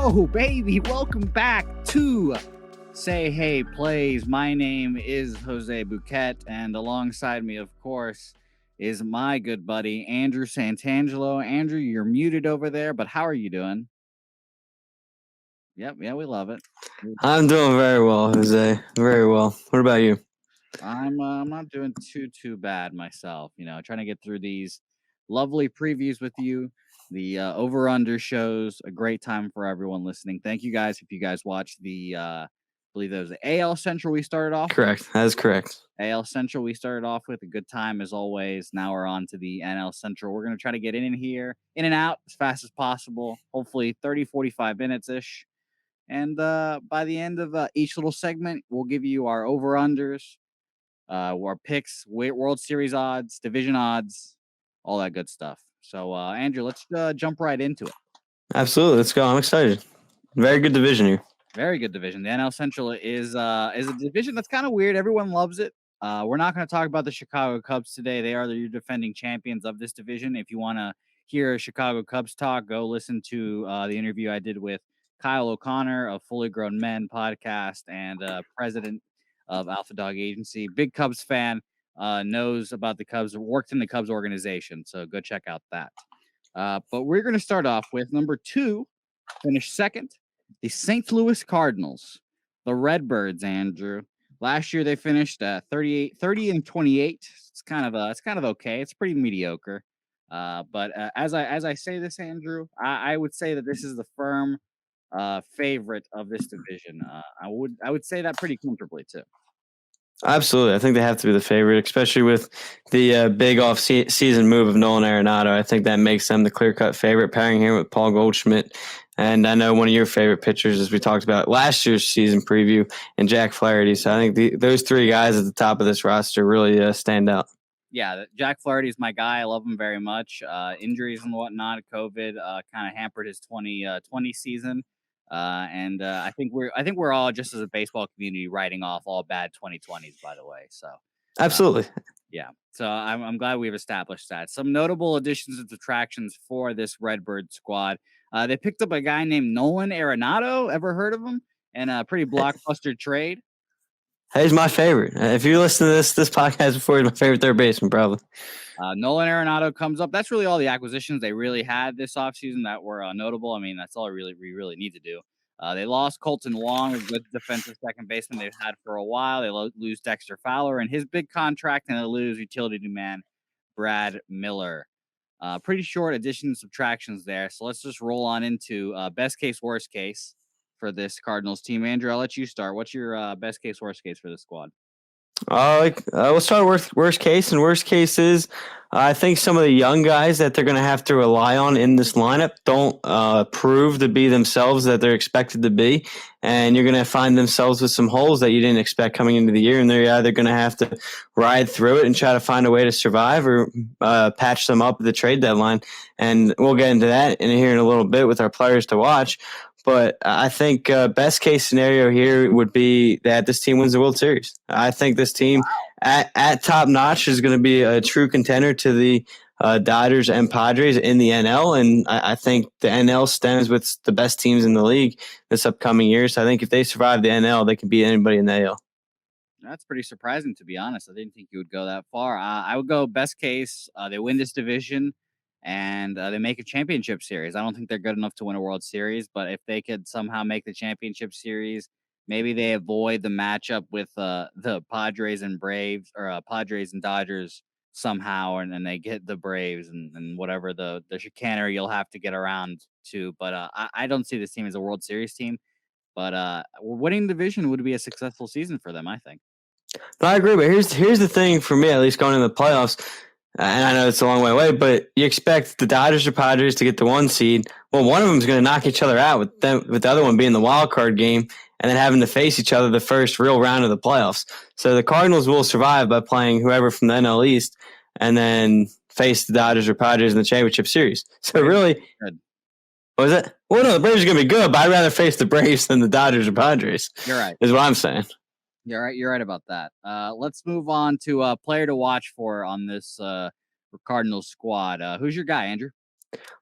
Oh, baby, welcome back to Say Hey Plays. My name is Jose Bouquet, and alongside me, of course, is my good buddy, Andrew Santangelo. Andrew, you're muted over there, but how are you doing? Yep, yeah, we love it. I'm doing very well, Jose. Very well. What about you? I'm not doing too bad myself. Trying to get through these lovely previews with you. The over/under shows a great time for everyone listening. Thank you guys if you guys watched the I believe that was the AL Central we started off Correct. with. That is correct. AL Central we started off with a good time as always. Now we're on to the NL Central. We're going to try to get in and out as fast as possible. Hopefully 30-45 minutes ish. And by the end of each little segment, we'll give you our over/unders, our picks, World Series odds, division odds, all that good stuff. So, Andrew, let's jump right into it. Absolutely. Let's go. I'm excited. Very good division here. Very good division. The NL Central is a division that's kind of weird. Everyone loves it. We're not going to talk about the Chicago Cubs today. They are the defending champions of this division. If you want to hear Chicago Cubs talk, go listen to the interview I did with Kyle O'Connor of Fully Grown Men podcast and president of Alpha Dog Agency. Big Cubs fan, knows about the Cubs, worked in the Cubs organization. So go check out that. But we're going to start off with number 2, finished second. The St. Louis Cardinals, the Redbirds, Andrew. Last year they finished 30 and 28. It's kind of okay. It's pretty mediocre. But as I say this, Andrew, I would say that this is the firm favorite of this division. I would say that pretty comfortably too. Absolutely. I think they have to be the favorite, especially with the big off-season move of Nolan Arenado. I think that makes them the clear-cut favorite, pairing him with Paul Goldschmidt. And I know one of your favorite pitchers, as we talked about last year's season preview, and Jack Flaherty. So I think those three guys at the top of this roster really stand out. Yeah, Jack Flaherty is my guy. I love him very much. Injuries and whatnot, COVID kind of hampered his 2020 season. And I think we're all, just as a baseball community, writing off all bad 2020s, by the way. So absolutely. Yeah. So I'm glad we've established that. Some notable additions and subtractions for this Redbird squad. They picked up a guy named Nolan Arenado. Ever heard of him? And a pretty blockbuster trade. He's my favorite. If you listen to this podcast before, he's my favorite third baseman, probably. Nolan Arenado comes up. That's really all the acquisitions they really had this offseason that were notable. I mean, that's all we really need to do. They lost Colton Wong, a good defensive second baseman they've had for a while. They lose Dexter Fowler and his big contract, and they lose utility man Brad Miller. Pretty short additions, subtractions there. So let's just roll on into best case, worst case for this Cardinals team. Andrew, I'll let you start. What's your best case, worst case for this squad? Let's start with worst case. And worst case is, I think some of the young guys that they're going to have to rely on in this lineup don't prove to be themselves that they're expected to be. And you're going to find themselves with some holes that you didn't expect coming into the year. And they're either going to have to ride through it and try to find a way to survive or patch them up at the trade deadline. And we'll get into that here in a little bit with our players to watch. But I think best case scenario here would be that this team wins the World Series. I think this team at top notch is going to be a true contender to the Dodgers and Padres in the NL. And I think the NL stems with the best teams in the league this upcoming year. So I think if they survive the NL, they can beat anybody in the AL. That's pretty surprising, to be honest. I didn't think you would go that far. I would go best case. They win this division. And they make a championship series. I don't think they're good enough to win a World Series, but if they could somehow make the championship series, maybe they avoid the matchup with the Padres and Braves, or Padres and Dodgers somehow, and then they get the Braves and whatever the chicanery you'll have to get around to. But I don't see this team as a World Series team. But winning the division would be a successful season for them, I think. I agree, but here's the thing for me, at least going into the playoffs. And I know it's a long way away, but you expect the Dodgers or Padres to get the 1 seed. Well, one of them is going to knock each other out with the other one being the wild card game and then having to face each other the first real round of the playoffs. So the Cardinals will survive by playing whoever from the NL East and then face the Dodgers or Padres in the championship series. So really, good. What was it? Well, no, the Braves are going to be good, but I'd rather face the Braves than the Dodgers or Padres. You're right. Is what I'm saying. You're right about that. Let's move on to a player to watch for on this Cardinals squad. Who's your guy, Andrew?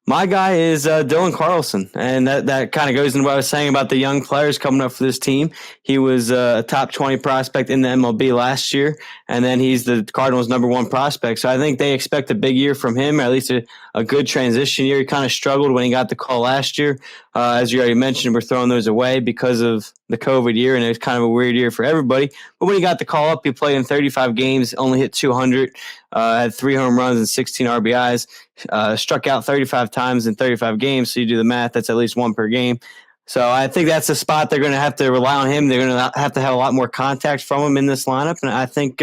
My guy is Dylan Carlson, and that kind of goes into what I was saying about the young players coming up for this team. He was a top 20 prospect in the MLB last year, and then he's the Cardinals' #1 prospect. So I think they expect a big year from him, or at least a good transition year. He kind of struggled when he got the call last year. As you already mentioned, we're throwing those away because of the COVID year, and it was kind of a weird year for everybody. But when he got the call up, he played in 35 games, only hit 200, had 3 home runs and 16 RBIs. Struck out 35 times in 35 games. So you do the math, that's at least 1 per game. So I think that's a spot they're going to have to rely on him. They're going to have a lot more contact from him in this lineup. And I think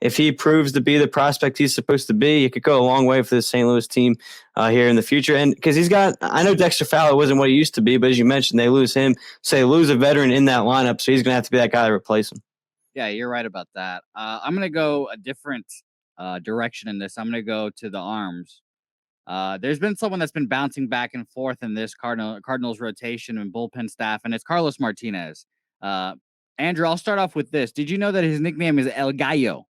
if he proves to be the prospect he's supposed to be, it could go a long way for the St. Louis team here in the future. And because I know Dexter Fowler wasn't what he used to be, but as you mentioned, they lose him. So they lose a veteran in that lineup. So he's going to have to be that guy to replace him. Yeah, you're right about that. I'm going to go a different direction in this. I'm going to go to the arms. There's been someone that's been bouncing back and forth in this Cardinals rotation and bullpen staff, and it's Carlos Martinez. Andrew, I'll start off with this. Did you know that his nickname is El Gallo?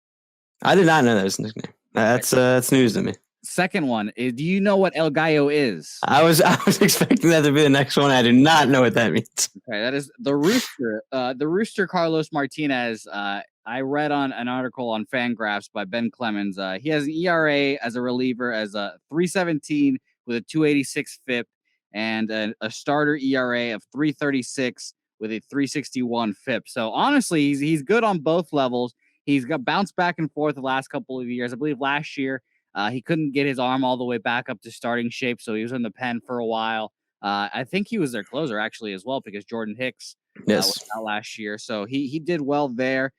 I did not know that was his nickname. That's news to me. Second one is, do you know what El Gallo is? I was expecting that to be the next one. I do not know what that means. Okay, that is the Rooster. The Rooster Carlos Martinez. I read on an article on Fangraphs by Ben Clemens. He has an ERA as a reliever as a 3.17 with a 2.86 FIP and a starter ERA of 3.36 with a 3.61 FIP. So honestly, he's good on both levels. He's got bounced back and forth the last couple of years. I believe last year he couldn't get his arm all the way back up to starting shape, so he was in the pen for a while. I think he was their closer actually as well because Jordan Hicks was out last year, so he did well there.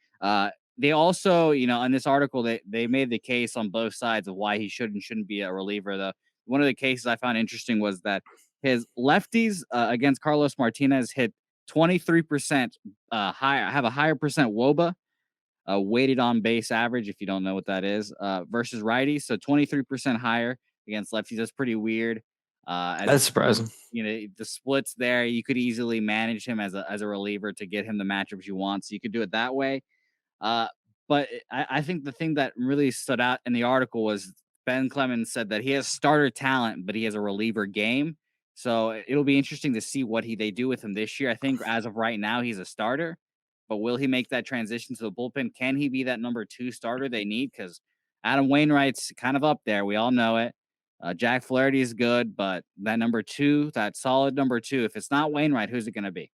They also, in this article, they made the case on both sides of why he should and shouldn't be a reliever. One of the cases I found interesting was that his lefties against Carlos Martinez hit 23% higher, have a higher percent WOBA, weighted on base average, if you don't know what that is, versus righties. So 23% higher against lefties. That's pretty weird. That's surprising. The splits there, you could easily manage him as a reliever to get him the matchups you want. So you could do it that way. But I think the thing that really stood out in the article was Ben Clemens said that he has starter talent, but he has a reliever game. So it'll be interesting to see what they do with him this year. I think as of right now, he's a starter, but will he make that transition to the bullpen? Can he be that number 2 starter they need? Because Adam Wainwright's kind of up there. We all know it. Jack Flaherty is good, but that number 2, that solid number 2, if it's not Wainwright, who's it going to be?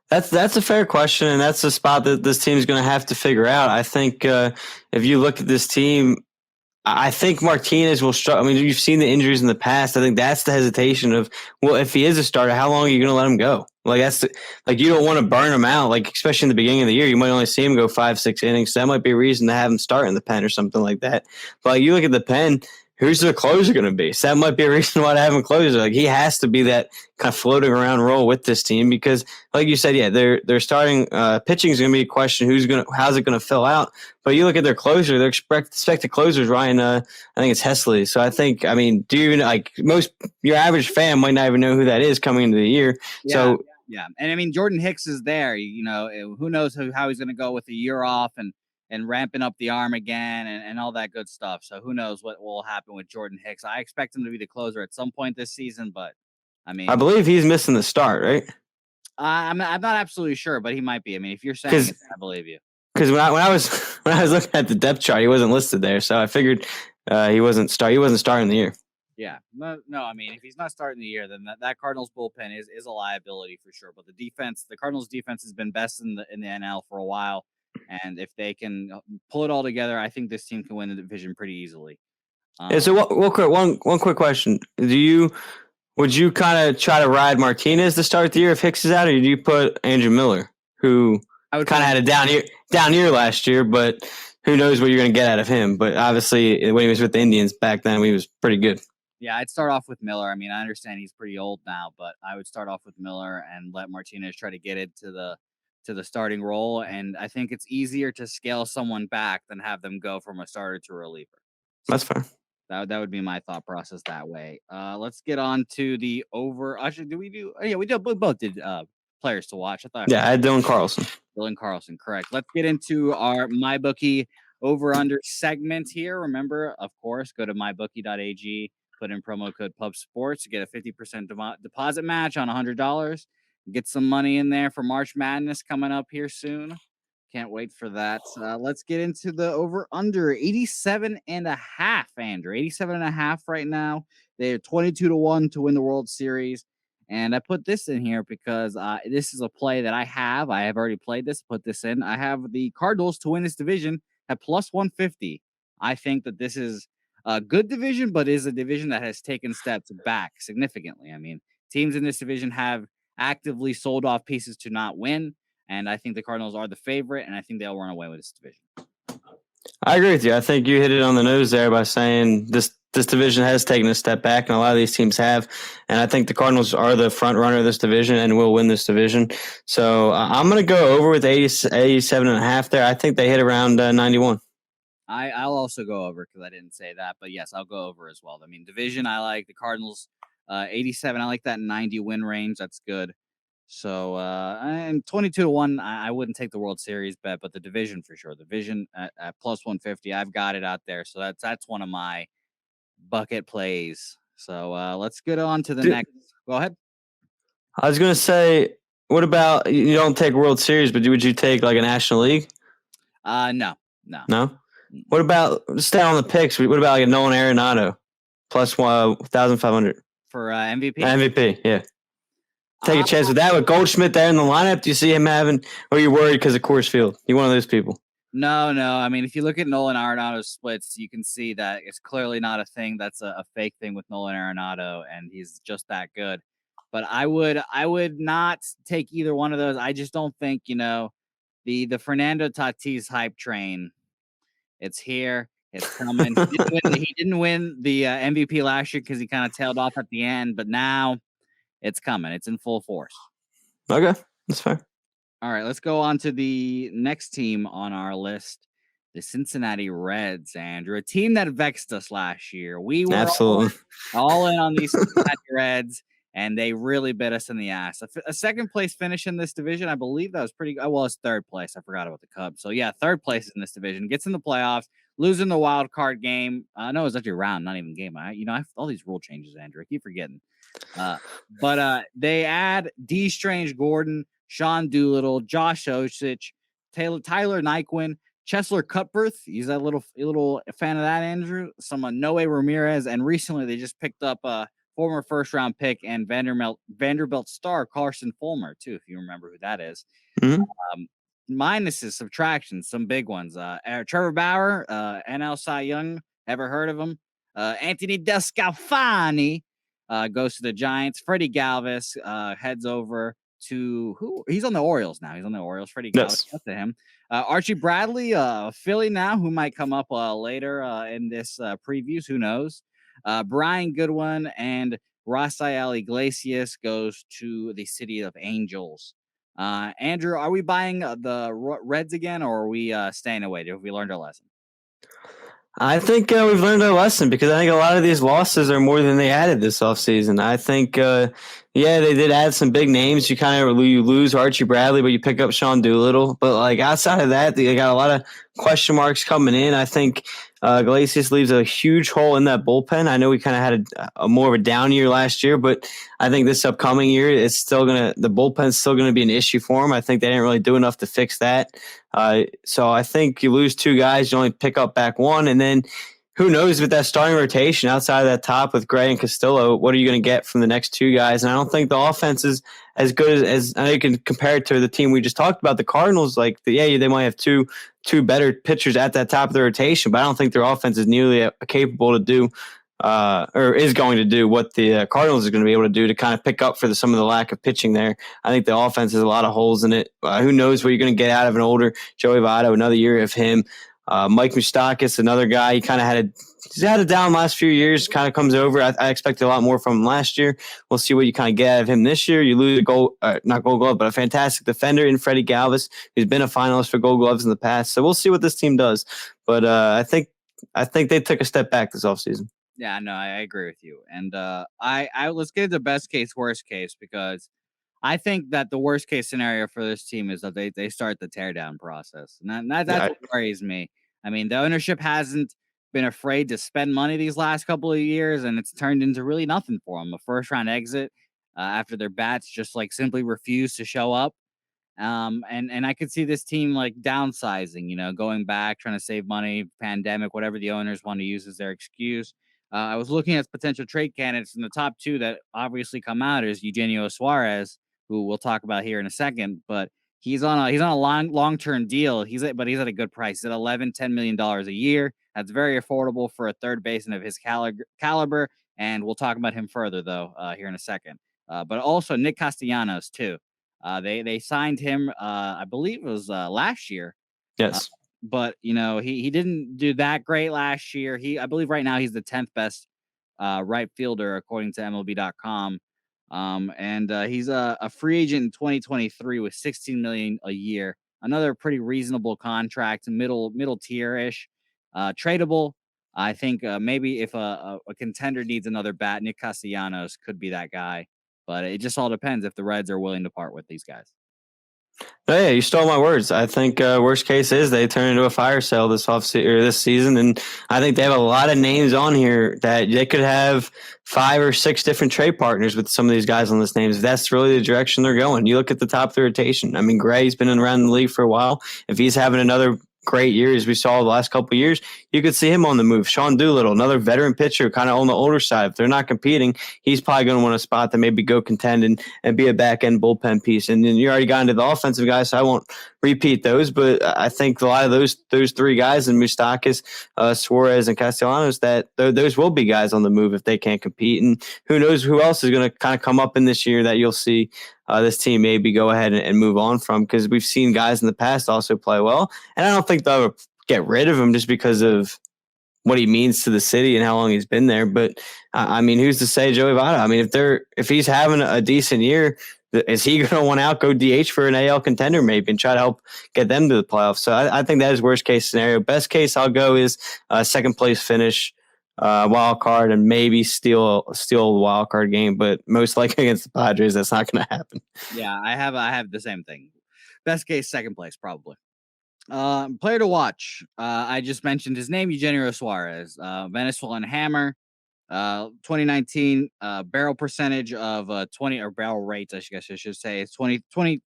That's a fair question, and that's a spot that this team is going to have to figure out. I think if you look at this team, I think Martinez will struggle. I mean, you've seen the injuries in the past. I think that's the hesitation of, well, if he is a starter, how long are you going to let him go? Like you don't want to burn him out. Like especially in the beginning of the year, you might only see him go 5-6 innings. So that might be a reason to have him start in the pen or something like that. But like, you look at the pen. Who's the closer going to be? So that might be a reason why to have him closer. Like he has to be that kind of floating around role with this team because, like you said, yeah, they're starting pitching is going to be a question. How's it going to fill out? But you look at their closer, their expected closers, Ryan. I think it's Hesley. So I think, I mean, do you even your average fan might not even know who that is coming into the year? Yeah, so yeah, and I mean Jordan Hicks is there. Who knows how he's going to go with a year off and ramping up the arm again and all that good stuff. So who knows what will happen with Jordan Hicks. I expect him to be the closer at some point this season, but I mean, I believe he's missing the start, right? I'm not absolutely sure, but he might be. I mean, if you're saying it, I believe you. Because when I was looking at the depth chart, he wasn't listed there, so I figured he wasn't starting the year. Yeah, no. I mean, if he's not starting the year, then that Cardinals bullpen is a liability for sure. But the Cardinals defense has been best in the NL for a while. And if they can pull it all together, I think this team can win the division pretty easily. So one quick question: would you kind of try to ride Martinez to start the year if Hicks is out, or do you put Andrew Miller, who kind of had a down year last year, but who knows what you're going to get out of him? But obviously, when he was with the Indians back then, he was pretty good. Yeah, I'd start off with Miller. I mean, I understand he's pretty old now, but I would start off with Miller and let Martinez try to get it to the starting role. And I think it's easier to scale someone back than have them go from a starter to a reliever. So that's fine. That would be my thought process that way. Let's get on to the over. Actually, we both did players to watch. I had Dylan Carlson. Dylan Carlson, correct. Let's get into our MyBookie over-under segment here. Remember, of course, go to mybookie.ag. Put in promo code Pub Sports to get a 50% deposit match on $100. Get some money in there for March Madness coming up here soon. Can't wait for that. Let's get into the over under 87 and a half, Andrew. 87 and a half right now. They're 22-1 to win the World Series. And I put this in here because this is a play that I have. I have already played this, put this in. I have the Cardinals to win this division at plus 150. I think that this is a good division, but is a division that has taken steps back significantly. I mean, teams in this division have actively sold off pieces to not win. And I think the Cardinals are the favorite, and I think they'll run away with this division. I agree with you. I think you hit it on the nose there by saying this division has taken a step back, and a lot of these teams have. And I think the Cardinals are the front runner of this division and will win this division. So I'm going to go over with 87 and a half there. I think they hit around 91. I'll also go over because I didn't say that, but yes, I'll go over as well. I mean, division, I like the Cardinals 87. I like that 90 win range. That's good. So and 22-1, I wouldn't take the World Series bet, but the division for sure. The division at plus 150, I've got it out there. So that's one of my bucket plays. So let's get on to the next. Go ahead. I was going to say, what about you don't take World Series, but would you take like a National League? No. What about stay on the picks? What about like a Nolan Arenado plus 1,500 for MVP? MVP, yeah. Take a chance with that with Goldschmidt there in the lineup. Do you see him having, or are you worried because of Coors Field? You one of those people? No. I mean, if you look at Nolan Arenado's splits, you can see that it's clearly not a thing. That's a fake thing with Nolan Arenado, and he's just that good. But I would not take either one of those. I just don't think the Fernando Tatis hype train. It's here. It's coming. He didn't win the MVP last year because he kind of tailed off at the end, but now it's coming. It's in full force. Okay, that's fair. All right, let's go on to the next team on our list, the Cincinnati Reds, Andrew, a team that vexed us last year. We were absolutely all in on these Cincinnati Reds, and they really bit us in the ass. A second place finish in this division, I believe that was pretty good. Well, it's third place. I forgot about the Cubs. So, yeah, third place in this division. Gets in the playoffs, losing the wild card game. No, it was actually a round, not even game. I have all these rule changes, Andrew. I keep forgetting. But they add D. Strange Gordon, Sean Doolittle, Josh Osich, Tyler Nyquin, Chesler Cutbirth. He's that little fan of that, Andrew. Someone Noe Ramirez, and recently they just picked up a former first round pick and Vanderbilt star Carson Fulmer too, if you remember who that is. Mm-hmm. Minuses, subtractions, some big ones. Trevor Bauer, NL Cy Young. Ever heard of him? Anthony Descalfani goes to the Giants. Freddie Galvis heads over to who? He's on the Orioles now. He's on the Orioles. Freddie Galvis, yes. To him. Archie Bradley, Philly now, who might come up later in this previews. Who knows? Brian Goodwin and Rafael Iglesias goes to the City of Angels. Andrew, are we buying the Reds again, or are we staying away? Have we learned our lesson? I think we've learned our lesson because I think a lot of these losses are more than they added this offseason. I think, they did add some big names. You lose Archie Bradley, but you pick up Sean Doolittle. But like outside of that, they got a lot of question marks coming in. I think Iglesias leaves a huge hole in that bullpen. I know we kind of had a more of a down year last year, but I think this upcoming year, the bullpen's still gonna be an issue for him. I think they didn't really do enough to fix that. So I think you lose two guys, you only pick up back one, and then who knows with that starting rotation outside of that top with Gray and Castillo, what are you going to get from the next two guys? And I don't think the offense is as good as I know you can compare it to the team we just talked about, the Cardinals. They might have two better pitchers at that top of the rotation, but I don't think their offense is nearly capable to do or is going to do what the Cardinals is going to be able to do to kind of pick up for some of the lack of pitching there. I think the offense has a lot of holes in it. Who knows what you're going to get out of an older Joey Votto, another year of him. Mike Moustakas, another guy, he's had a down last few years, kind of comes over. I expected a lot more from him last year. We'll see what you kind of get out of him this year. You lose not Gold Glove, but a fantastic defender in Freddie Galvis, who's been a finalist for Gold Gloves in the past. So we'll see what this team does. But I think they took a step back this offseason. Yeah, no, I agree with you. And let's get into best case, worst case, because I think that the worst case scenario for this team is that they start the teardown process. And that's what worries me. I mean, the ownership hasn't been afraid to spend money these last couple of years, and it's turned into really nothing for them. A first round exit after their bats just like simply refuse to show up. And I could see this team like downsizing, going back, trying to save money, pandemic, whatever the owners want to use as their excuse. I was looking at potential trade candidates, and the top two that obviously come out is Eugenio Suarez, who we'll talk about here in a second, but he's on a long-term deal. He's at a good price. He's at $10 million a year. That's very affordable for a third baseman of his caliber. And we'll talk about him further though here in a second. But also Nick Castellanos too. They signed him, I believe it was last year. Uh, Yes. but he didn't do that great last year. I believe right now he's the 10th best right fielder according to MLB.com. And he's a free agent in 2023 with 16 million a year. Another pretty reasonable contract, middle tier ish, tradable. I think maybe if a contender needs another bat, Nick Castellanos could be that guy. But it just all depends if the Reds are willing to part with these guys. Oh, yeah, you stole my words. I think worst case is they turn into a fire sale this season, and I think they have a lot of names on here that they could have 5 or 6 different trade partners with some of these guys on this names. If that's really the direction they're going. You look at the top of the rotation. I mean, Gray's been around the league for a while. If he's having another great year as we saw the last couple of years, you could see him on the move. Sean Doolittle, another veteran pitcher, kind of on the older side. If they're not competing, he's probably going to want a spot to maybe go contend and be a back end bullpen piece. And then you already got into the offensive guys, so I won't repeat those. But I think a lot of those 3 guys, and Moustakas, Suarez, and Castellanos, that those will be guys on the move if they can't compete. And who knows who else is going to kind of come up in this year that you'll see this team maybe go ahead and move on from, because we've seen guys in the past also play well. And I don't think they'll ever get rid of him just because of what he means to the city and how long he's been there. But I mean, who's to say Joey Votto? I mean, if he's having a decent year, is he going to want out, go DH for an AL contender maybe and try to help get them to the playoffs? So I think that is worst case scenario. Best case I'll go is second place finish, wild card, and maybe steal a wild card game, but most likely against the Padres, that's not going to happen. Yeah, I have the same thing. Best case, second place probably. Player to watch. I just mentioned his name, Eugenio Suarez, Venezuelan hammer. 2019 barrel percentage of 20, or barrel rates, I guess I should say, it's 93%.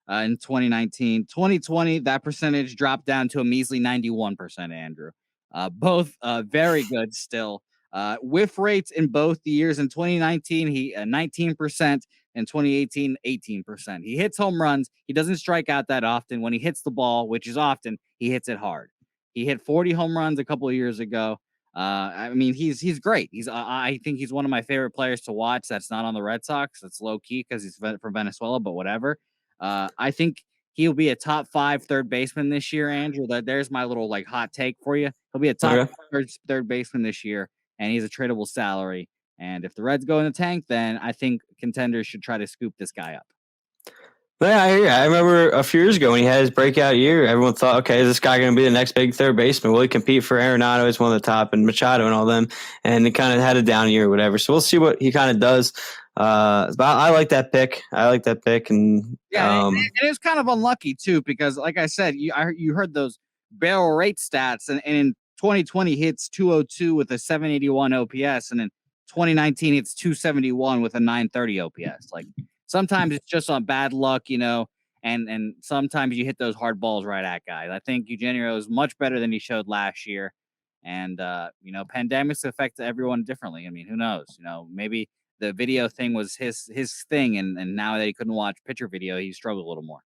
In 2019. 2020, that percentage dropped down to a measly 91%, Andrew. Both very good still. Whiff rates in both the years. In 2019, he 19%. In 2018, 18%. He hits home runs. He doesn't strike out that often. When he hits the ball, which is often, he hits it hard. He hit 40 home runs a couple of years ago. I mean, he's great. I think he's one of my favorite players to watch. That's not on the Red Sox. That's low key because he's from Venezuela, but whatever. I think he'll be a top 5 third baseman this year, Andrew. There's my little like hot take for you. He'll be a top third baseman this year, and he's a tradable salary. And if the Reds go in the tank, then I think contenders should try to scoop this guy up. Yeah, I remember a few years ago when he had his breakout year, everyone thought, okay, is this guy going to be the next big third baseman? Will he compete for Arenado as one of the top and Machado and all them? And he kind of had a down year or whatever. So we'll see what he kind of does. But I like that pick. And yeah, it is kind of unlucky too, because like I said, you heard those barrel rate stats, and in 2020 he hits 202 with a 781 OPS, and in 2019 it's 271 with a 930 OPS. Like sometimes it's just on bad luck, and sometimes you hit those hard balls right at guys. I think Eugenio is much better than he showed last year, and pandemics affect everyone differently. I mean, who knows? Maybe the video thing was his thing, and now that he couldn't watch pitcher video, he struggled a little more.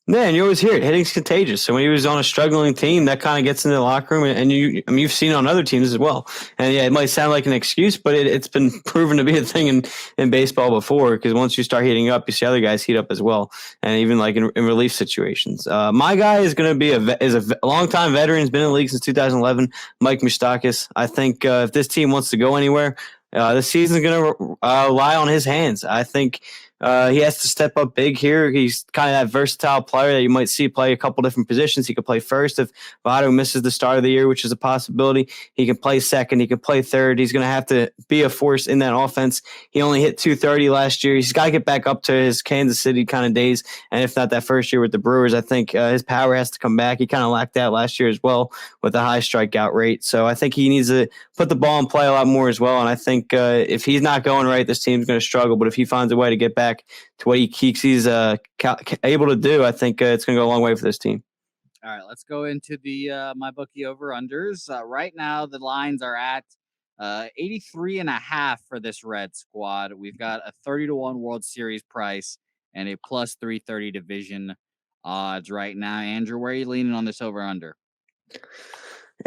Yeah, and you always hear it. Hitting's contagious. So when he was on a struggling team, that kind of gets into the locker room, and you've seen it on other teams as well. And yeah, it might sound like an excuse, but it's been proven to be a thing in baseball before. Because once you start heating up, you see other guys heat up as well, and even like in relief situations. My guy is going to be a longtime veteran. He's been in the league since 2011. Mike Moustakas. I think if this team wants to go anywhere, this season's going to lie on his hands. I think. He has to step up big here. He's kind of that versatile player that you might see play a couple different positions. He could play first if Votto misses the start of the year, which is a possibility. He can play second. He can play third. He's going to have to be a force in that offense. He only hit 230 last year. He's got to get back up to his Kansas City kind of days. And if not that first year with the Brewers, I think his power has to come back. He kind of lacked that last year as well with a high strikeout rate. So I think he needs to put the ball in play a lot more as well. And I think if he's not going right, this team's going to struggle. But if he finds a way to get back to what he's able to do, I think it's going to go a long way for this team. All right, let's go into the my bookie over-unders. Right now, the lines are at 83.5 for this Red squad. We've got a 30-1 World Series price and a plus 330 division odds right now. Andrew, where are you leaning on this over-under?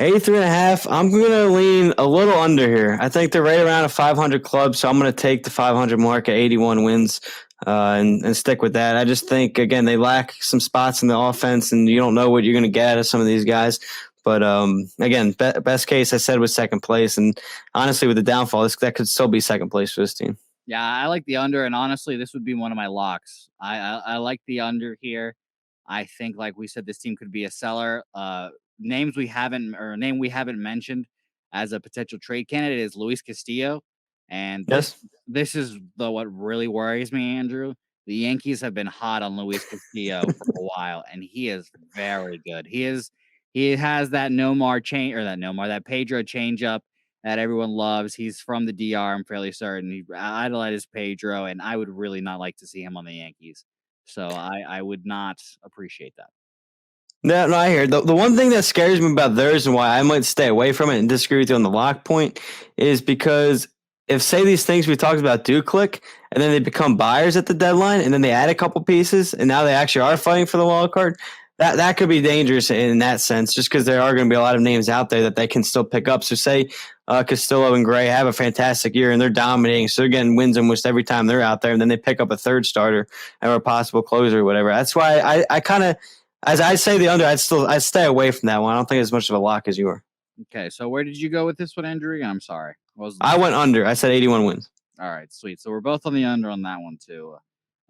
83.5. I'm going to lean a little under here. I think they're right around a 500 club, so I'm going to take the 500 mark at 81 wins and stick with that. I just think, again, they lack some spots in the offense, and you don't know what you're going to get out of some of these guys. But, again, best case, I said, was second place. And honestly, with the downfall, that could still be second place for this team. Yeah, I like the under, and honestly, this would be one of my locks. I like the under here. I think, like we said, this team could be a seller. Name we haven't mentioned as a potential trade candidate is Luis Castillo, and this is what really worries me, Andrew. The Yankees have been hot on Luis Castillo for a while, and he is very good. He has that that Pedro changeup that everyone loves. He's from the DR, I'm fairly certain. He idolizes Pedro, and I would really not like to see him on the Yankees. So I would not appreciate that. No, I hear. The one thing that scares me about theirs and why I might stay away from it and disagree with you on the lock point is because if, say, these things we talked about do click and then they become buyers at the deadline and then they add a couple pieces and now they actually are fighting for the wild card, that could be dangerous in that sense, just because there are going to be a lot of names out there that they can still pick up. So say Castillo and Gray have a fantastic year and they're dominating, so they're getting wins almost every time they're out there, and then they pick up a third starter or a possible closer or whatever. That's why I kind of, as I say the under, I'd stay away from that one. I don't think it's as much of a lock as you are. Okay, so where did you go with this one, Andrew? I'm sorry. I went under. I said 81 wins. All right, sweet. So we're both on the under on that one too.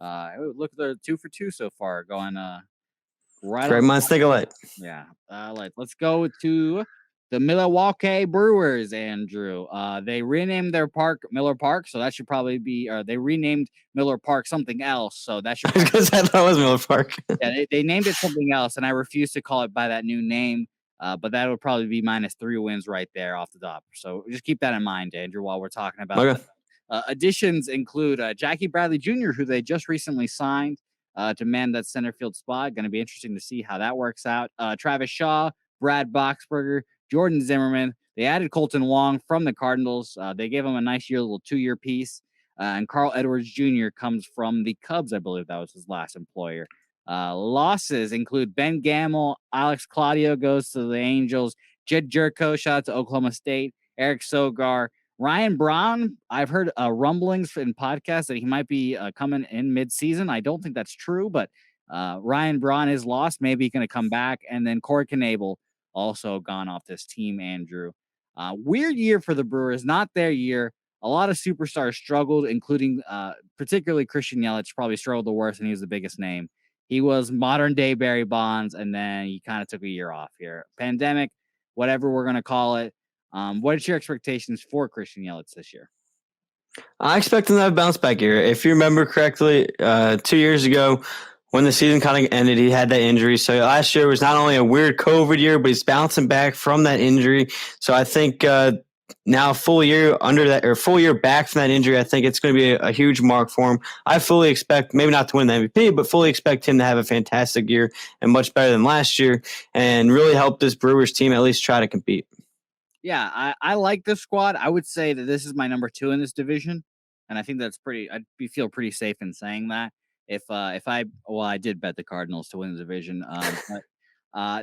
Look, they're 2 for 2 so far, going right. Great minds think alike. Yeah. Let's go to the Milwaukee Brewers, Andrew. They renamed their park Miller Park, so that should probably be. They renamed Miller Park something else, so that should. Because I thought it was Miller Park. Yeah, they named it something else, and I refuse to call it by that new name. But that would probably be -3 wins right there off the top. So just keep that in mind, Andrew, while we're talking about. Okay. Additions include Jackie Bradley Jr., who they just recently signed to man that center field spot. Going to be interesting to see how that works out. Travis Shaw, Brad Boxberger, Jordan Zimmerman. They added Colton Wong from the Cardinals. They gave him a nice little 2-year piece. And Carl Edwards Jr. comes from the Cubs. I believe that was his last employer. Losses include Ben Gamel, Alex Claudio goes to the Angels, Jed Jerko, shout out to Oklahoma State, Eric Sogar, Ryan Braun. I've heard rumblings in podcasts that he might be coming in mid-season. I don't think that's true, but Ryan Braun is lost. Maybe he's going to come back. And then Corey Knebel also gone off this team, Andrew. Weird year for the Brewers, not their year. A lot of superstars struggled, including particularly Christian Yelich probably struggled the worst, and he was the biggest name. He was modern-day Barry Bonds, and then he kind of took a year off here. Pandemic, whatever we're going to call it. What is your expectations for Christian Yelich this year? I expect him to have a bounce back year. If you remember correctly, 2 years ago, when the season kind of ended, he had that injury. So last year was not only a weird COVID year, but he's bouncing back from that injury. So I think now full year back from that injury, I think it's going to be a huge mark for him. I fully expect, maybe not to win the MVP, but fully expect him to have a fantastic year and much better than last year and really help this Brewers team at least try to compete. Yeah, I like this squad. I would say that this is my number 2 in this division, and I think that's pretty. I'd feel pretty safe in saying that. I did bet the Cardinals to win the division, but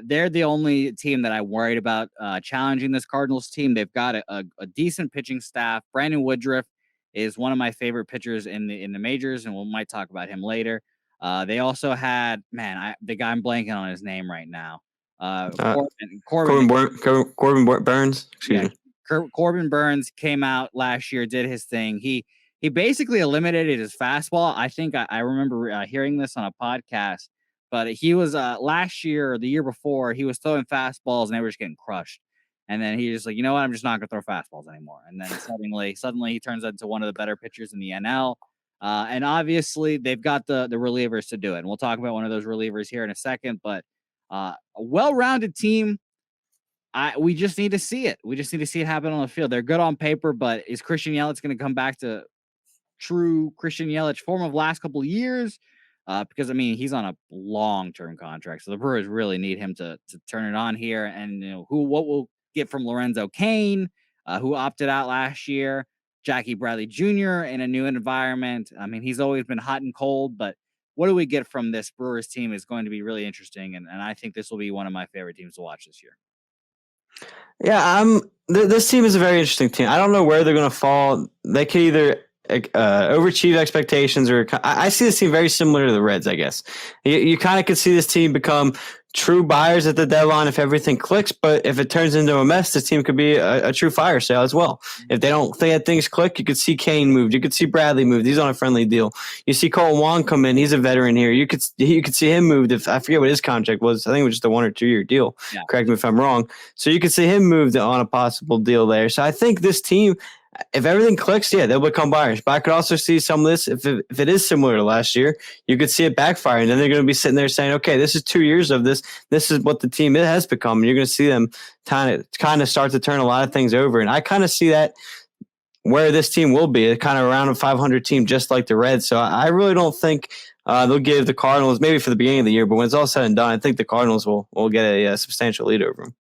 they're the only team that I worried about challenging this Cardinals team. They've got a decent pitching staff. Brandon Woodruff is one of my favorite pitchers in the majors, and we might talk about him later. They also had the guy I'm blanking on his name right now. Corbin Burns. Excuse me. Corbin Burns came out last year, did his thing. He he basically eliminated his fastball. I think I remember hearing this on a podcast, but he was last year or the year before, he was throwing fastballs and they were just getting crushed. And then he just like, you know what, I'm just not gonna throw fastballs anymore. And then suddenly he turns into one of the better pitchers in the NL. And obviously they've got the relievers to do it. And we'll talk about one of those relievers here in a second. But a well-rounded team. We just need to see it. We just need to see it happen on the field. They're good on paper, but is Christian Yelich going to come back to true Christian Yelich form of last couple of years? Because I mean, he's on a long-term contract, so the Brewers really need him to turn it on here. And what we'll get from Lorenzo Cain, who opted out last year, Jackie Bradley Jr. in a new environment. I mean, he's always been hot and cold, but what do we get from this Brewers team is going to be really interesting, and I think this will be one of my favorite teams to watch this year. Yeah, this team is a very interesting team. I don't know where they're going to fall. They could either overachieve expectations, or I see this team very similar to the Reds, I guess. You kind of could see this team become true buyers at the deadline if everything clicks, but if it turns into a mess, this team could be a true fire sale as well. If they don't think that things click, you could see Kane moved. You could see Bradley moved. He's on a friendly deal. You see Cole Wong come in. He's a veteran here. You could see him moved. If I forget what his contract was, I think it was just a 1 or 2 year deal. Yeah. Correct me if I'm wrong. So you could see him moved on a possible deal there. So I think this team, if everything clicks, yeah, they'll become buyers. But I could also see some of this, if it is similar to last year, you could see it backfire. And then they're going to be sitting there saying, okay, this is 2 years of this. This is what the team has become. And you're going to see them kind of start to turn a lot of things over. And I kind of see that where this team will be, a kind of around a 500 team, just like the Reds. So I really don't think they'll give the Cardinals, maybe for the beginning of the year, but when it's all said and done, I think the Cardinals will get a substantial lead over them.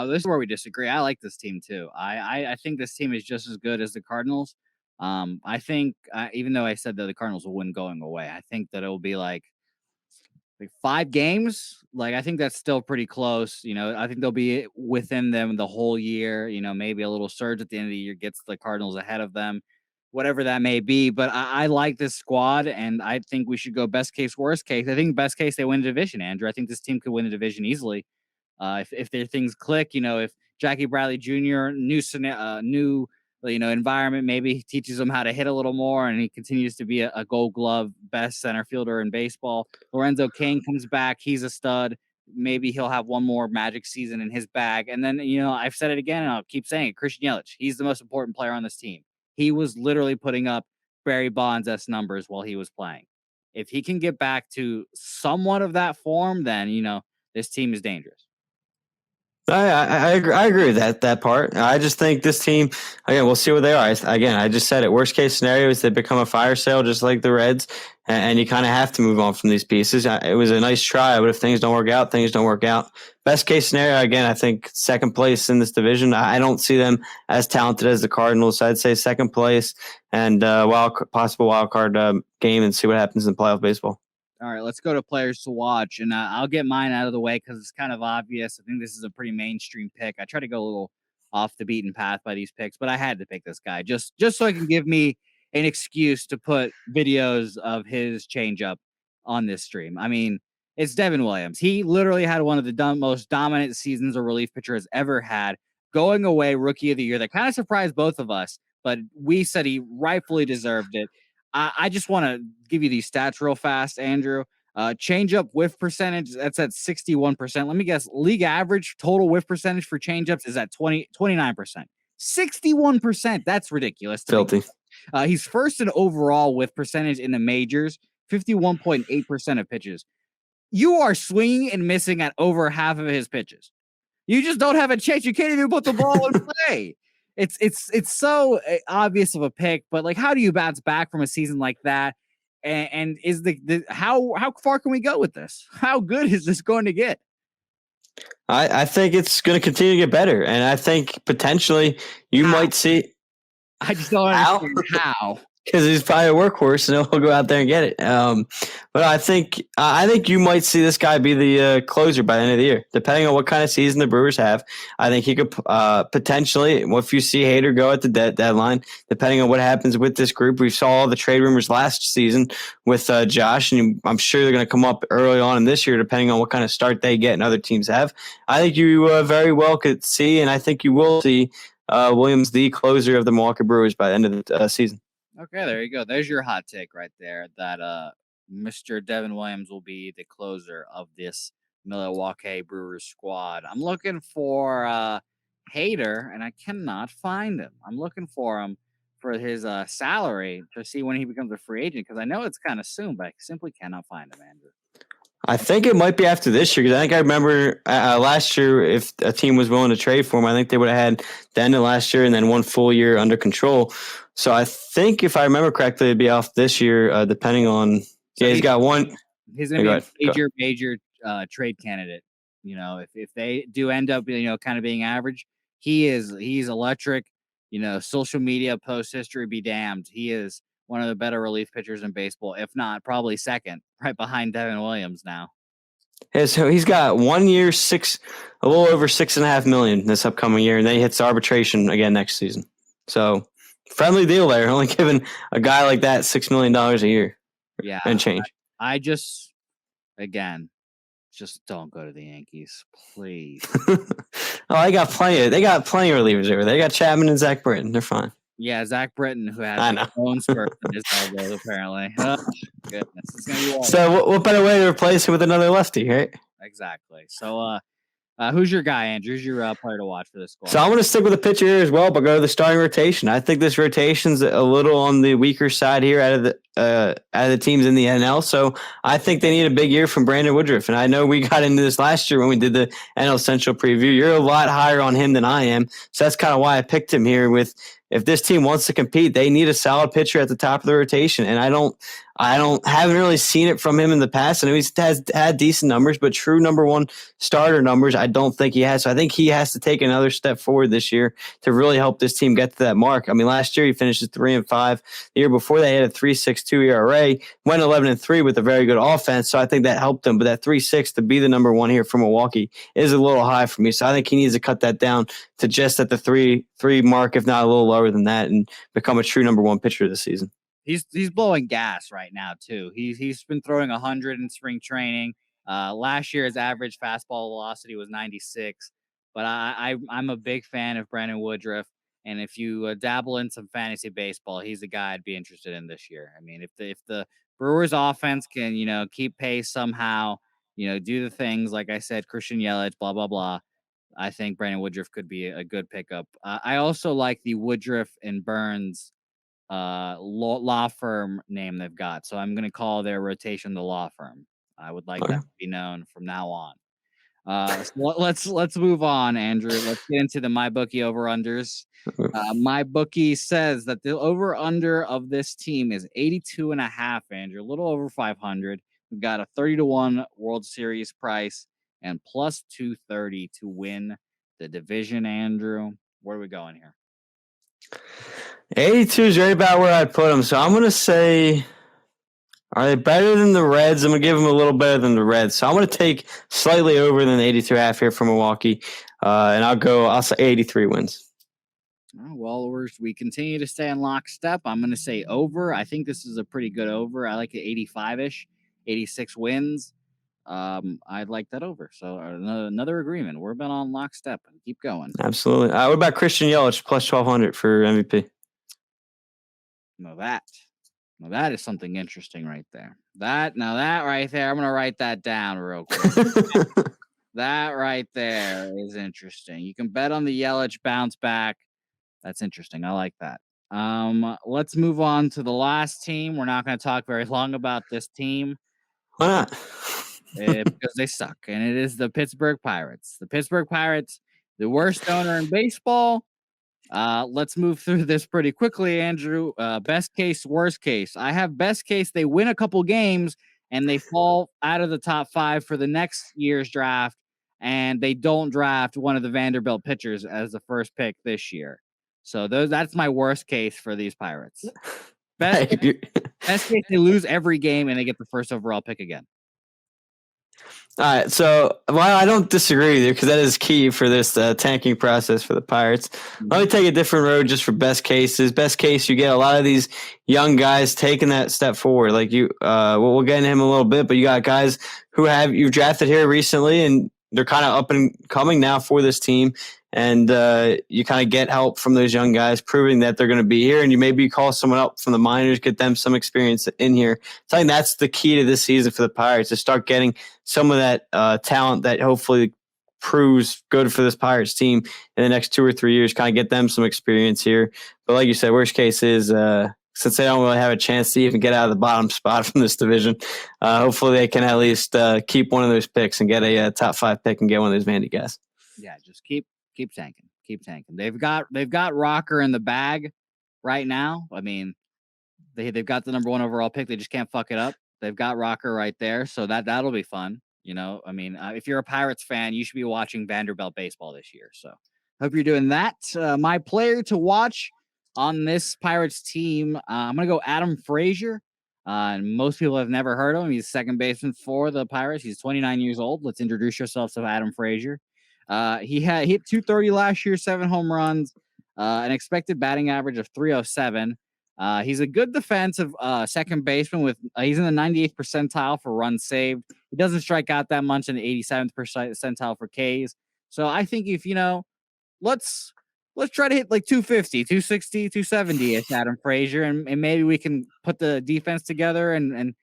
This is where we disagree. I like this team too. I think this team is just as good as the Cardinals. I think even though I said that the Cardinals will win going away, I think that it will be like 5 games. Like I think that's still pretty close. I think they'll be within them the whole year. Maybe a little surge at the end of the year gets the Cardinals ahead of them, whatever that may be. But I like this squad, and I think we should go best case, worst case. I think best case they win the division, Andrew. I think this team could win the division easily. If their things click, if Jackie Bradley Jr. new environment, maybe he teaches him how to hit a little more, and he continues to be a Gold Glove best center fielder in baseball. Lorenzo Cain comes back; he's a stud. Maybe he'll have one more magic season in his bag. And then I've said it again, and I'll keep saying it. Christian Yelich, he's the most important player on this team. He was literally putting up Barry Bonds-esque numbers while he was playing. If he can get back to somewhat of that form, then this team is dangerous. I agree with that part. I just think this team, again, we'll see what they are. I just said it. Worst case scenario is they become a fire sale just like the Reds, and you kind of have to move on from these pieces. It was a nice try, but if things don't work out, things don't work out. Best case scenario, again, I think second place in this division. I don't see them as talented as the Cardinals. So I'd say second place and possible wild card game, and see what happens in playoff baseball. All right, let's go to players to watch, and I'll get mine out of the way because it's kind of obvious. I think this is a pretty mainstream pick. I try to go a little off the beaten path by these picks, but I had to pick this guy just so I can give me an excuse to put videos of his changeup on this stream. I mean, it's Devin Williams. He literally had one of the most dominant seasons a relief pitcher has ever had. Going away Rookie of the Year. That kind of surprised both of us, but we said he rightfully deserved it. I just want to give you these stats real fast, Andrew. Changeup whiff percentage, that's at 61%. Let me guess, league average total whiff percentage for changeups is at 29%. 61%. That's ridiculous. Filthy. He's first in overall whiff percentage in the majors, 51.8% of pitches. You are swinging and missing at over half of his pitches. You just don't have a chance. You can't even put the ball in play. It's so obvious of a pick, but like, how do you bounce back from a season like that? And is how far can we go with this? How good is this going to get? I think it's going to continue to get better, and I think potentially you might see. I just don't understand how. Because he's probably a workhorse, and he'll go out there and get it. But I think you might see this guy be the closer by the end of the year, depending on what kind of season the Brewers have. I think he could potentially, if you see Hader go at the deadline, depending on what happens with this group. We saw all the trade rumors last season with Josh, and I'm sure they're going to come up early on in this year, depending on what kind of start they get and other teams have. I think you very well could see, and I think you will see Williams the closer of the Milwaukee Brewers by the end of the season. Okay, there you go. There's your hot take right there. That Mr. Devin Williams will be the closer of this Milwaukee Brewers squad. I'm looking for Hader, and I cannot find him. I'm looking for him for his salary to see when he becomes a free agent because I know it's kind of soon, but I simply cannot find him, Andrew. I think it might be after this year because I think I remember last year if a team was willing to trade for him, I think they would have had the end of last year and then one full year under control. So I think if I remember correctly, it'd be off this year, depending on. So He's got one. He's going to be a major trade candidate. You know, if they do end up, kind of being average, he's electric. You know, social media post history be damned. He is one of the better relief pitchers in baseball, if not probably second, right behind Devin Williams now. Yeah, so he's got 1 year, a little over $6.5 million this upcoming year, and then he hits arbitration again next season. So friendly deal there, only giving a guy like that $6 million a year. Yeah, and change. I just don't go to the Yankees, please. They got plenty of relievers over there. They got Chapman and Zach Britton. They're fine. Yeah, Zach Britton, who has his own spurt in his elbow, apparently. Oh, goodness. It's gonna be wild. So what better way to replace him with another lefty, right? Exactly. So who's your guy, Andrew? Who's your player to watch for this squad? So I'm going to stick with the pitcher here as well, but go to the starting rotation. I think this rotation's a little on the weaker side here out of the teams in the NL. So I think they need a big year from Brandon Woodruff. And I know we got into this last year when we did the NL Central preview. You're a lot higher on him than I am. So that's kind of why I picked him here with if this team wants to compete, they need a solid pitcher at the top of the rotation. And haven't really seen it from him in the past. I know he's had decent numbers, but true number one starter numbers, I don't think he has. So I think he has to take another step forward this year to really help this team get to that mark. I mean, last year he finished at 3-5. The year before they had a 3.62 ERA, went 11-3 with a very good offense. So I think that helped him. But that 3.6 to be the number one here for Milwaukee is a little high for me. So I think he needs to cut that down to just at the 3 mark, if not a little lower than that, and become a true number one pitcher this season. He's blowing gas right now too. He's been throwing 100 in spring training. Last year his average fastball velocity was 96. But I'm a big fan of Brandon Woodruff, and if you dabble in some fantasy baseball, he's the guy I'd be interested in this year. I mean, if the Brewers offense can keep pace somehow, do the things like I said, Christian Yelich, blah blah blah. I think Brandon Woodruff could be a good pickup. I also like the Woodruff and Burns law firm name they've got. So I'm going to call their rotation the law firm. I would like that to be known from now on. So let's move on, Andrew. Let's get into the MyBookie over-unders. MyBookie says that the over-under of this team is 82.5, Andrew. A little over 500. We've got a 30-1 World Series price and plus 230 to win the division, Andrew. Where are we going here? 82 is right about where I'd put them. So I'm going to say, are they better than the Reds? I'm going to give them a little better than the Reds. So I'm going to take slightly over than 82.5 here for Milwaukee. And I'll say 83 wins. Oh, well, we continue to stay in lockstep. I'm going to say over. I think this is a pretty good over. I like it 85-ish, 86 wins. I'd like that over. So another agreement. We're been on lockstep. Keep going. Absolutely. What about Christian Yelich plus 1,200 for MVP? Now that is something interesting right there. That right there, I'm going to write that down real quick. That right there is interesting. You can bet on the Yelich bounce back. That's interesting. I like that. Let's move on to the last team. We're not going to talk very long about this team. Why not? Because they suck, and it is the Pittsburg Pirates. The Pittsburgh Pirates, the worst owner in baseball. Let's move through this pretty quickly, Andrew. Best case, worst case. I have best case. They win a couple games and they fall out of the top 5 for the next year's draft, and they don't draft one of the Vanderbilt pitchers as the first pick this year. So that's my worst case for these Pirates. Best case, they lose every game and they get the first overall pick again. All right, so I don't disagree with you because that is key for this tanking process for the Pirates. Let me take a different road just for best cases. Best case, you get a lot of these young guys taking that step forward. Like we'll get into him a little bit, but you got guys who you've drafted here recently, and they're kind of up and coming now for this team. And you kind of get help from those young guys, proving that they're going to be here. And you maybe call someone up from the minors, get them some experience in here. So I think that's the key to this season for the Pirates, to start getting some of that talent that hopefully proves good for this Pirates team in the next 2 or 3 years, kind of get them some experience here. But like you said, worst case is since they don't really have a chance to even get out of the bottom spot from this division, hopefully they can at least keep one of those picks and get a top 5 pick and get one of those Vandy guys. Yeah, just keep tanking. Keep tanking. They've got Rocker in the bag right now. I mean, they've got the number 1 overall pick. They just can't fuck it up. They've got Rocker right there, so that'll be fun. You know, I mean, if you're a Pirates fan, you should be watching Vanderbilt baseball this year. So hope you're doing that. My player to watch on this Pirates team, I'm going to go Adam Frazier. And most people have never heard of him. He's second baseman for the Pirates. He's 29 years old. Let's introduce yourselves to Adam Frazier. He hit 230 last year, 7 home runs, an expected batting average of 307. He's a good defensive second baseman he's in the 98th percentile for runs saved. He doesn't strike out that much in the 87th percentile for Ks. So I think if, let's try to hit like 250, 260, 270 ish Adam Frazier, and maybe we can put the defense together and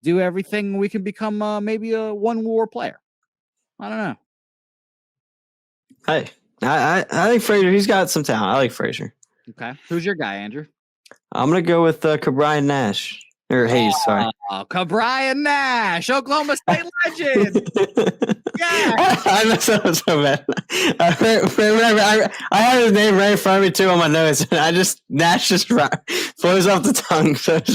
do everything. We can become maybe a one-war player. I don't know. Hey, I think Frazier, he's got some talent. I like Frazier. Okay. Who's your guy, Andrew? I'm going to go with Cabrian Nash. Or Hayes, sorry. Cabrian Nash, Oklahoma State legend. Yeah. I messed up so bad. I have his name right in front of me too on my notes, and Nash just flows off the tongue, so it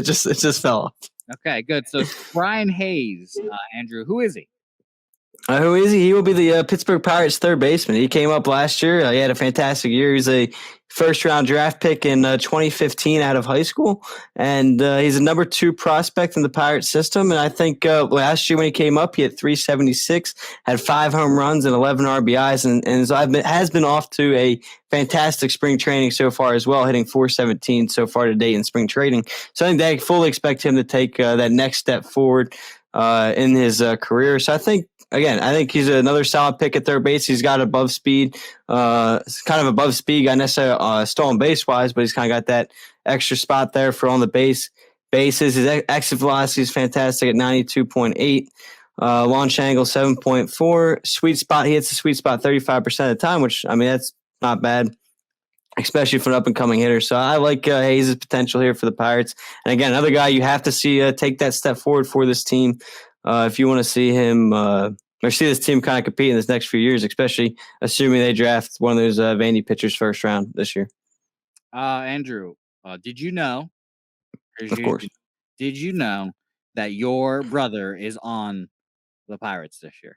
just fell off. Okay, good. So Brian Hayes, Andrew, who is he? Who is he? He will be the Pittsburgh Pirates third baseman. He came up last year. He had a fantastic year. He's a first-round draft pick in 2015 out of high school, and he's a number 2 prospect in the Pirates system. And I think last year when he came up, he had 376, had 5 home runs and 11 RBIs, and has been off to a fantastic spring training so far as well, hitting 417 so far to date in spring training. So I think they fully expect him to take that next step forward in his career. So I think he's another solid pick at third base. He's got above speed, kind of above speed, not necessarily stolen base wise, but he's kind of got that extra spot there for on the bases. His exit velocity is fantastic at 92.8. Launch angle 7.4. Sweet spot. He hits the sweet spot 35% of the time, which, I mean, that's not bad, especially for an up-and-coming hitter. So I like Hayes' potential here for the Pirates. And again, another guy you have to see take that step forward for this team if you want to see him or see this team kind of compete in this next few years, especially assuming they draft one of those Vandy pitchers first round this year. Andrew, did you know? Of course. Did you know that your brother is on the Pirates this year?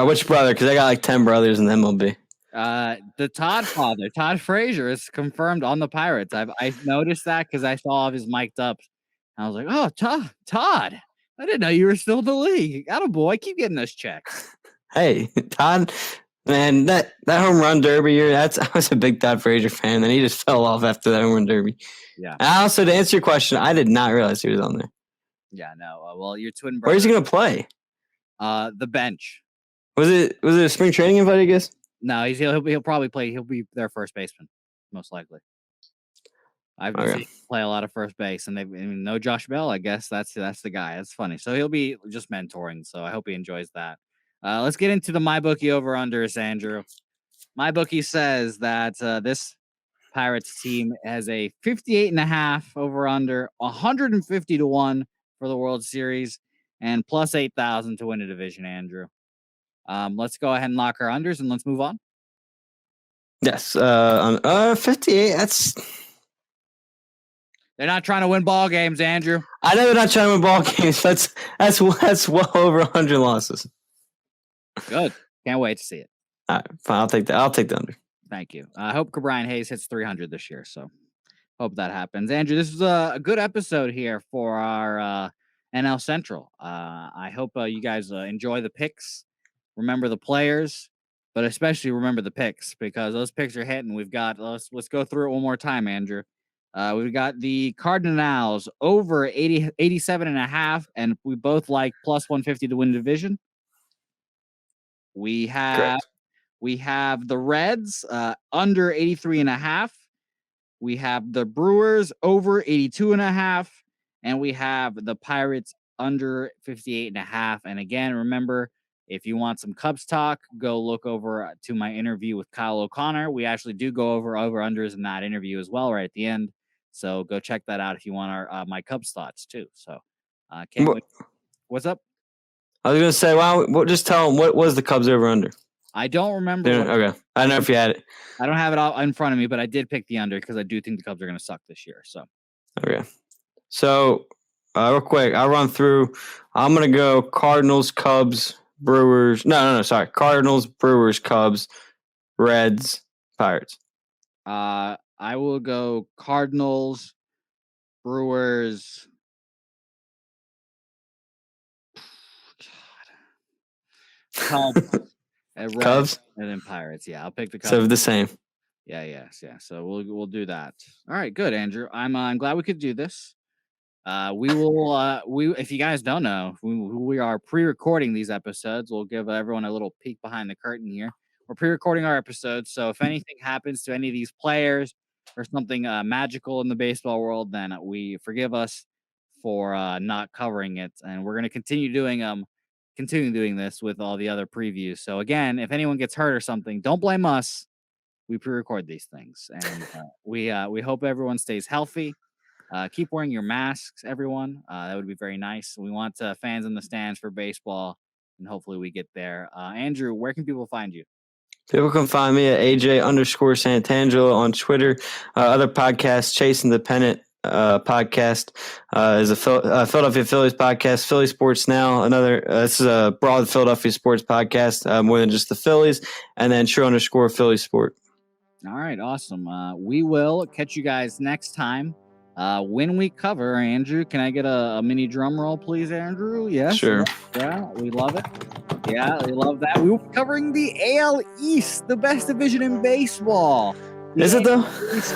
Which brother? Because I got like 10 brothers in the MLB. The Todd father, Todd Frazier, is confirmed on the Pirates. I've noticed that because I saw all of his mic'd up. I was like, oh, Todd. I didn't know you were still in the league. Attaboy, keep getting those checks. Hey, Todd, man, that home run derby year, I was a big Todd Frazier fan, and he just fell off after that home run derby. Yeah. And also, to answer your question, I did not realize he was on there. Yeah, no. Well, your twin brother. Where's he going to play? The bench. Was it a spring training invite, I guess? No, he'll probably play. He'll be their first baseman, most likely. I've seen him play a lot of first base, and no Josh Bell. I guess that's the guy. That's funny. So he'll be just mentoring. So I hope he enjoys that. Let's get into the MyBookie over/unders, Andrew. MyBookie says that this Pirates team has a 58.5 over/under, 150 to 1 for the World Series, and plus 8,000 to win a division. Andrew, let's go ahead and lock our unders and let's move on. Yes, 58. They're not trying to win ball games, Andrew. I know they're not trying to win ball games. That's well over 100 losses. Good. Can't wait to see it. All right, fine. I'll take the under. Thank you. I hope Brian Hayes hits 300 this year, so hope that happens. Andrew, this is a good episode here for our NL Central. I hope you guys enjoy the picks. Remember the players, but especially remember the picks because those picks are hitting. We've got let's go through it one more time, Andrew. We've got the Cardinals over 87.5, and we both like plus 150 to win the division. We have Correct. the Reds under 83.5. We have the Brewers over 82.5, and we have the Pirates under 58.5. And again, remember, if you want some Cubs talk, go look over to my interview with Kyle O'Connor. We actually do go over unders in that interview as well, right at the end. So go check that out if you want our my Cubs thoughts too. So can't wait. What's up? I was gonna say, well, just tell them what was the Cubs over under. I don't remember. Okay, I don't know if you had it. I don't have it all in front of me, but I did pick the under because I do think the Cubs are going to suck this year. So okay, so real quick, I'll run through. I'm gonna go Cardinals, Cubs, Brewers. No, sorry, Cardinals, Brewers, Cubs, Reds, Pirates. I will go Cardinals, Brewers. Cubs, and Reds, Cubs, and then Pirates. Yeah, I'll pick the Cubs. So the same. Yeah. So we'll do that. All right, good, Andrew. I'm glad we could do this. We will. If you guys don't know, we are pre-recording these episodes. We'll give everyone a little peek behind the curtain here. We're pre-recording our episodes, so if anything happens to any of these players or something magical in the baseball world, then we forgive us for not covering it, and we're going to continue doing this with all the other previews. So again, if anyone gets hurt or something, don't blame us. We pre-record these things, and we hope everyone stays healthy. Keep wearing your masks, everyone. That would be very nice. We want fans in the stands for baseball, and hopefully we get there. Andrew, where can people find you? People can find me at AJ_Santangelo on Twitter. Other podcasts, Chasing the Pennant podcast is a Philadelphia Phillies podcast. Philly Sports Now, this is a broad Philadelphia sports podcast, more than just the Phillies. And then True_Philly Sport. All right, awesome. We will catch you guys next time. When we cover, Andrew, can I get a mini drum roll, please, Andrew? Yes. Sure. Yeah, we love it. Yeah, we love that. We will be covering the AL East, the best division in baseball. Is it, though?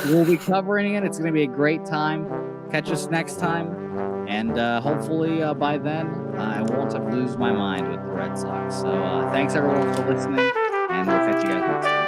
We'll be covering it. It's going to be a great time. Catch us next time. And hopefully by then, I won't have lose my mind with the Red Sox. So thanks, everyone, for listening. And we'll catch you guys next time.